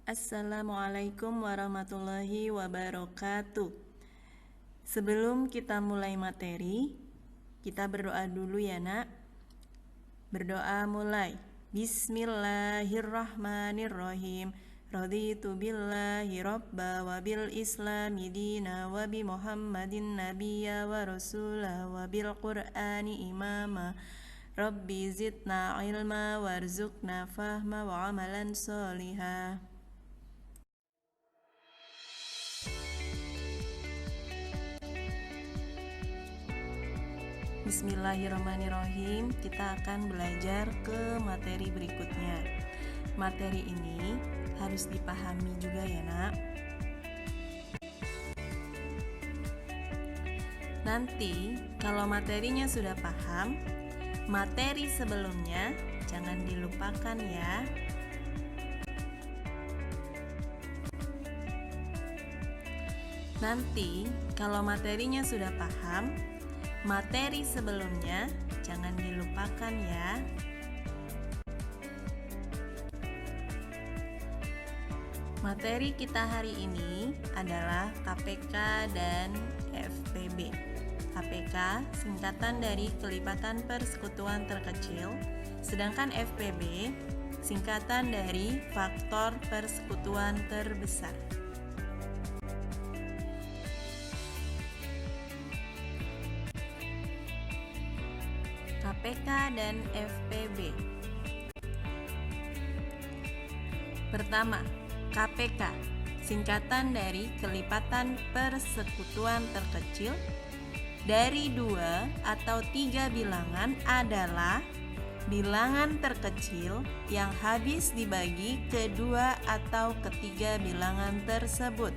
Assalamualaikum warahmatullahi wabarakatuh. Sebelum kita mulai materi, kita berdoa dulu ya nak. Berdoa mulai. Bismillahirrahmanirrahim. Raditu billahi rabba wa bil islami dina wa bi muhammadin nabiyya wa rasula wa bil qur'ani imama. Rabbi zidna ilma warzuqna fahma wa amalan solihah. Bismillahirrahmanirrahim. Kita akan belajar ke materi berikutnya. Materi ini harus dipahami juga ya nak. Nanti kalau materinya sudah paham, materi sebelumnya jangan dilupakan ya. Nanti kalau materinya sudah paham, materi sebelumnya jangan dilupakan ya. Materi kita hari ini adalah KPK dan FPB. KPK singkatan dari kelipatan persekutuan terkecil, sedangkan FPB singkatan dari faktor persekutuan terbesar. KPK dan FPB. Pertama, KPK singkatan dari kelipatan persekutuan terkecil dari 2 atau 3 bilangan adalah bilangan terkecil yang habis dibagi ke 2 atau ketiga bilangan tersebut.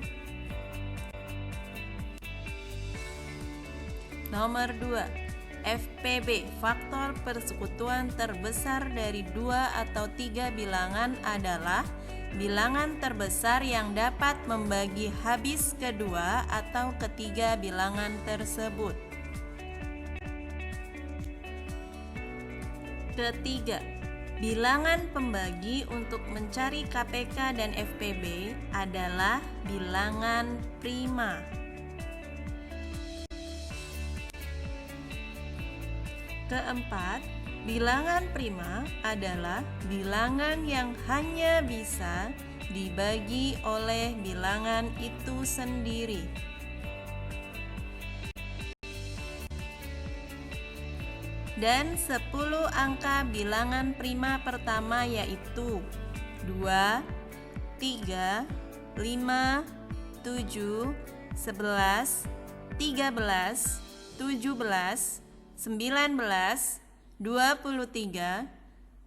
Nomor 2, FPB, faktor persekutuan terbesar dari 2 atau 3 bilangan adalah bilangan terbesar yang dapat membagi habis kedua atau ketiga bilangan tersebut. Ketiga, bilangan pembagi untuk mencari KPK dan FPB adalah bilangan prima. Keempat, bilangan prima adalah bilangan yang hanya bisa dibagi oleh bilangan itu sendiri. Dan 10 angka bilangan prima pertama yaitu 2, 3, 5, 7, 11, 13, 17, 19, 23,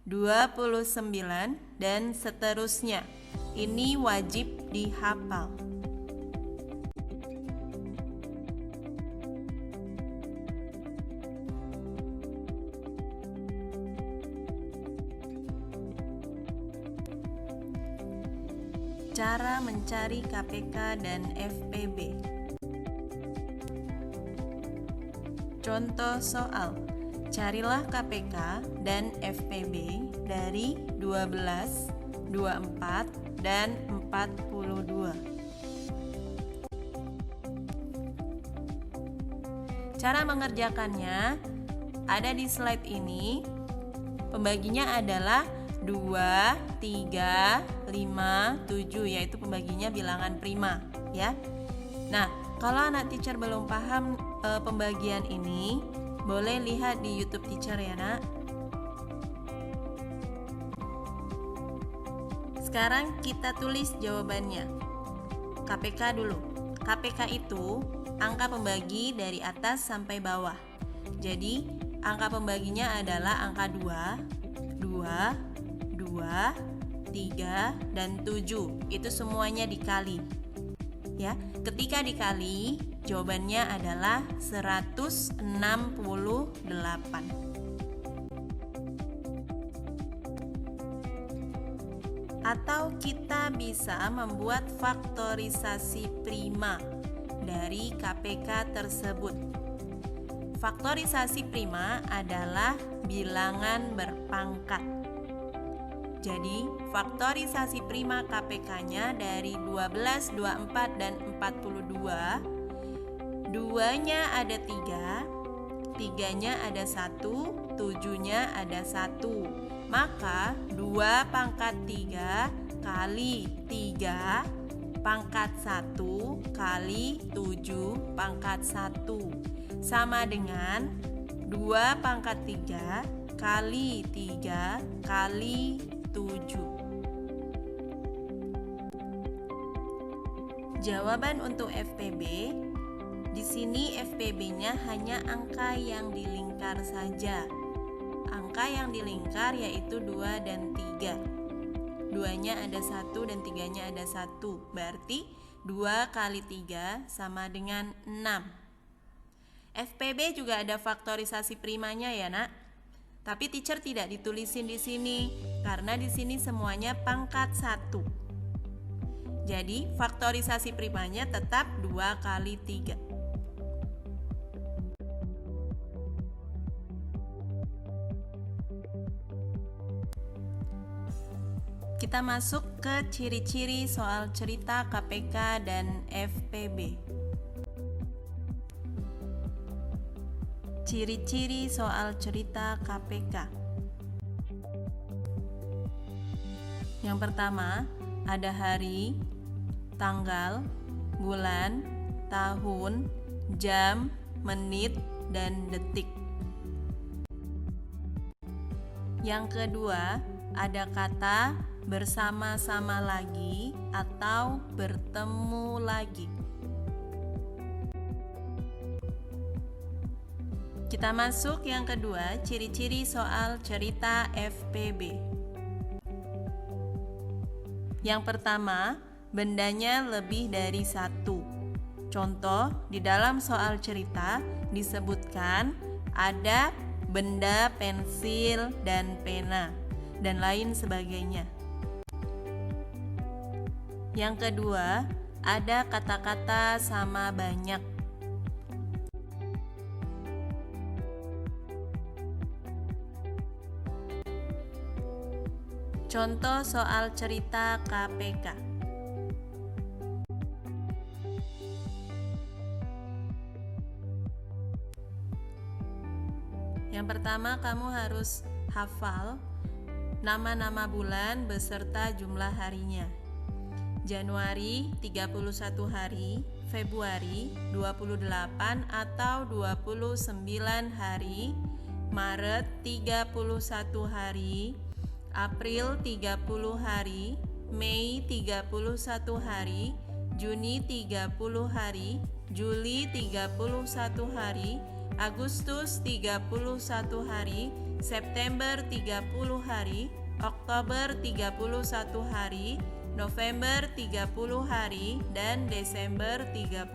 29, dan seterusnya. Ini wajib dihafal. Cara mencari KPK dan FPB. Contoh soal, carilah KPK dan FPB dari 12, 24, dan 42. Cara mengerjakannya ada di slide ini. Pembaginya adalah 2, 3, 5, 7, yaitu pembaginya bilangan prima ya. Nah, kalau anak teacher belum paham pembagian ini, boleh lihat di YouTube teacher ya nak. Sekarang kita tulis jawabannya. KPK dulu. KPK itu angka pembagi dari atas sampai bawah. Jadi angka pembaginya adalah angka 2, 2, 2, 3, dan 7. Itu semuanya dikali. Ya, ketika dikali, jawabannya adalah 168. Atau kita bisa membuat faktorisasi prima dari KPK tersebut. Faktorisasi prima adalah bilangan berpangkat. Jadi, faktorisasi prima KPK-nya dari 12, 24, dan 42. 2-nya ada 3, 3-nya ada 1, 7-nya ada 1. Maka 2 pangkat 3 kali 3 pangkat 1 kali 7 pangkat 1 sama dengan 2 pangkat 3 kali 3 kali 7. Jawaban untuk FPB, di sini FPB-nya hanya angka yang dilingkar saja. Angka yang dilingkar yaitu 2 dan 3. 2-nya ada 1 dan 3-nya ada 1. Berarti 2 kali 3 sama dengan 6. FPB juga ada faktorisasi primanya ya, Nak. Tapi teacher tidak ditulisin di sini karena di sini semuanya pangkat 1. Jadi faktorisasi primanya tetap 2 kali 3. Kita masuk ke ciri-ciri soal cerita KPK dan FPB. Ciri-ciri soal cerita KPK. Yang pertama, ada hari, tanggal, bulan, tahun, jam, menit, dan detik. Yang kedua, ada kata bersama-sama lagi atau bertemu lagi. Kita masuk yang kedua, ciri-ciri soal cerita FPB. Yang pertama, bendanya lebih dari 1. Contoh, di dalam soal cerita disebutkan ada benda pensil dan pena, dan lain sebagainya. Yang kedua, ada kata-kata sama banyak. Contoh soal cerita KPK. Yang pertama, kamu harus hafal nama-nama bulan beserta jumlah harinya. Januari 31 hari, Februari 28 atau 29 hari, Maret 31 hari, April 30 hari, Mei 31 hari, Juni 30 hari, Juli 31 hari, Agustus 31 hari, September 30 hari, Oktober 31 hari, November 30 hari, dan Desember 31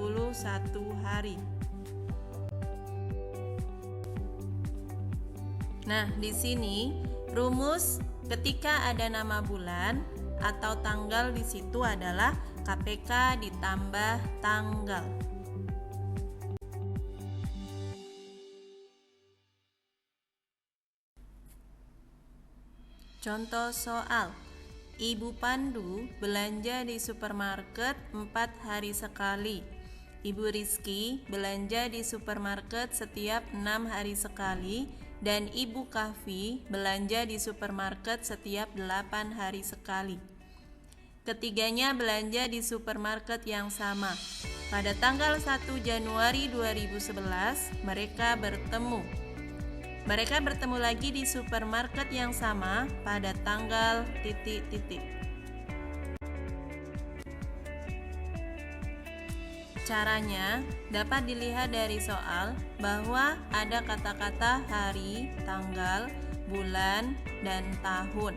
hari. Nah, di sini rumus ketika ada nama bulan atau tanggal di situ adalah KPK ditambah tanggal. Contoh soal. Ibu Pandu belanja di supermarket 4 hari sekali. Ibu Rizky belanja di supermarket setiap 6 hari sekali. Dan Ibu Kahfi belanja di supermarket setiap 8 hari sekali. Ketiganya belanja di supermarket yang sama. Pada tanggal 1 Januari 2011, mereka bertemu. Mereka bertemu lagi di supermarket yang sama pada tanggal ... Caranya dapat dilihat dari soal bahwa ada kata-kata hari, tanggal, bulan, dan tahun.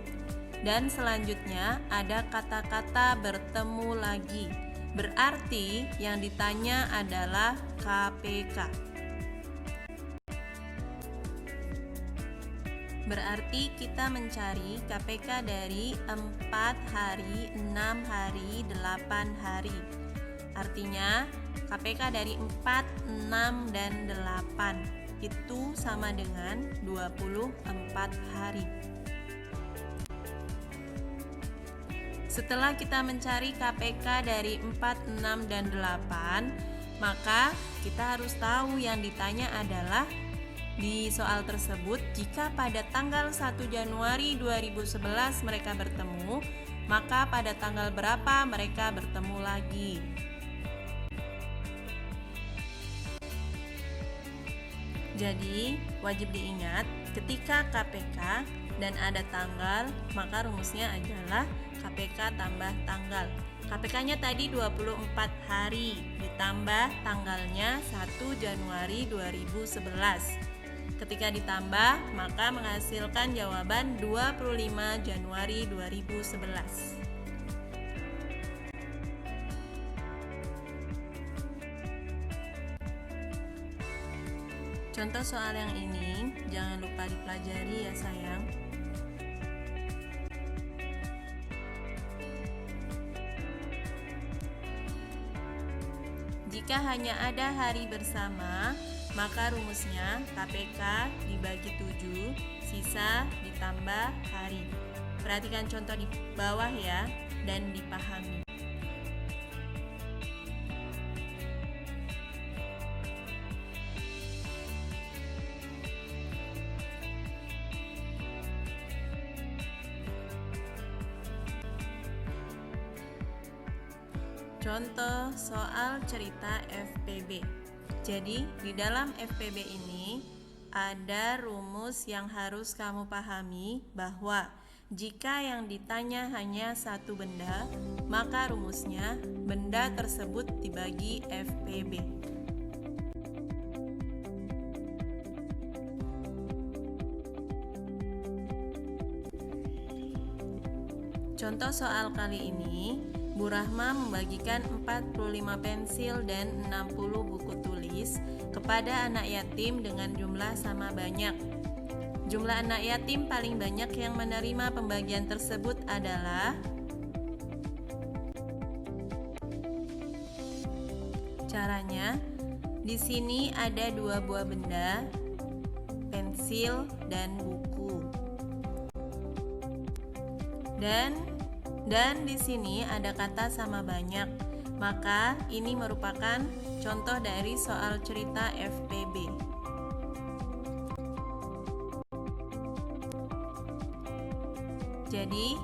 Dan selanjutnya ada kata-kata bertemu lagi. Berarti yang ditanya adalah KPK. Berarti kita mencari KPK dari 4 hari, 6 hari, 8 hari. Artinya KPK dari 4, 6, dan 8 itu sama dengan 24 hari. Setelah kita mencari KPK dari 4, 6, dan 8, maka kita harus tahu yang ditanya adalah di soal tersebut, jika pada tanggal 1 Januari 2011 mereka bertemu, maka pada tanggal berapa mereka bertemu lagi? Jadi, wajib diingat ketika KPK dan ada tanggal, maka rumusnya adalah KPK tambah tanggal. KPK-nya tadi 24 hari, ditambah tanggalnya 1 Januari 2011. Ketika ditambah, maka menghasilkan jawaban 25 Januari 2011. Contoh soal yang ini jangan lupa dipelajari ya sayang. Jika hanya ada hari bersama, maka rumusnya KPK dibagi 7, sisa ditambah hari. Perhatikan contoh di bawah ya, dan dipahami. Contoh soal cerita FPB. Jadi, di dalam FPB ini ada rumus yang harus kamu pahami bahwa jika yang ditanya hanya satu benda, maka rumusnya benda tersebut dibagi FPB. Contoh soal kali ini, Bu Rahma membagikan 45 pensil dan 60 buku tulis kepada anak yatim dengan jumlah sama banyak. Jumlah anak yatim paling banyak yang menerima pembagian tersebut adalah caranya. Di sini ada 2 buah benda, pensil dan buku. Dan di sini ada kata sama banyak. Maka ini merupakan contoh dari soal cerita FPB. Jadi,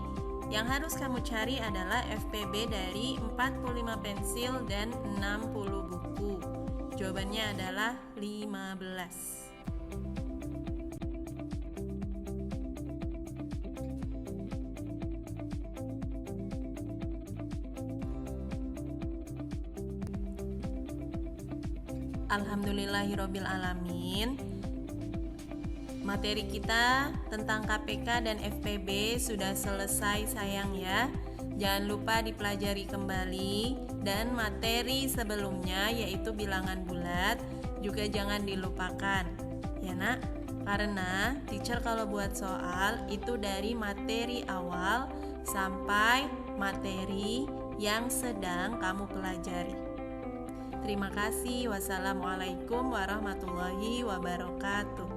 yang harus kamu cari adalah FPB dari 45 pensil dan 60 buku. Jawabannya adalah 15. Alhamdulillahirabbil alamin. Materi kita tentang KPK dan FPB sudah selesai sayang ya. Jangan lupa dipelajari kembali, dan materi sebelumnya yaitu bilangan bulat juga jangan dilupakan ya nak, karena teacher kalau buat soal itu dari materi awal sampai materi yang sedang kamu pelajari. Terima kasih. Wassalamualaikum warahmatullahi wabarakatuh.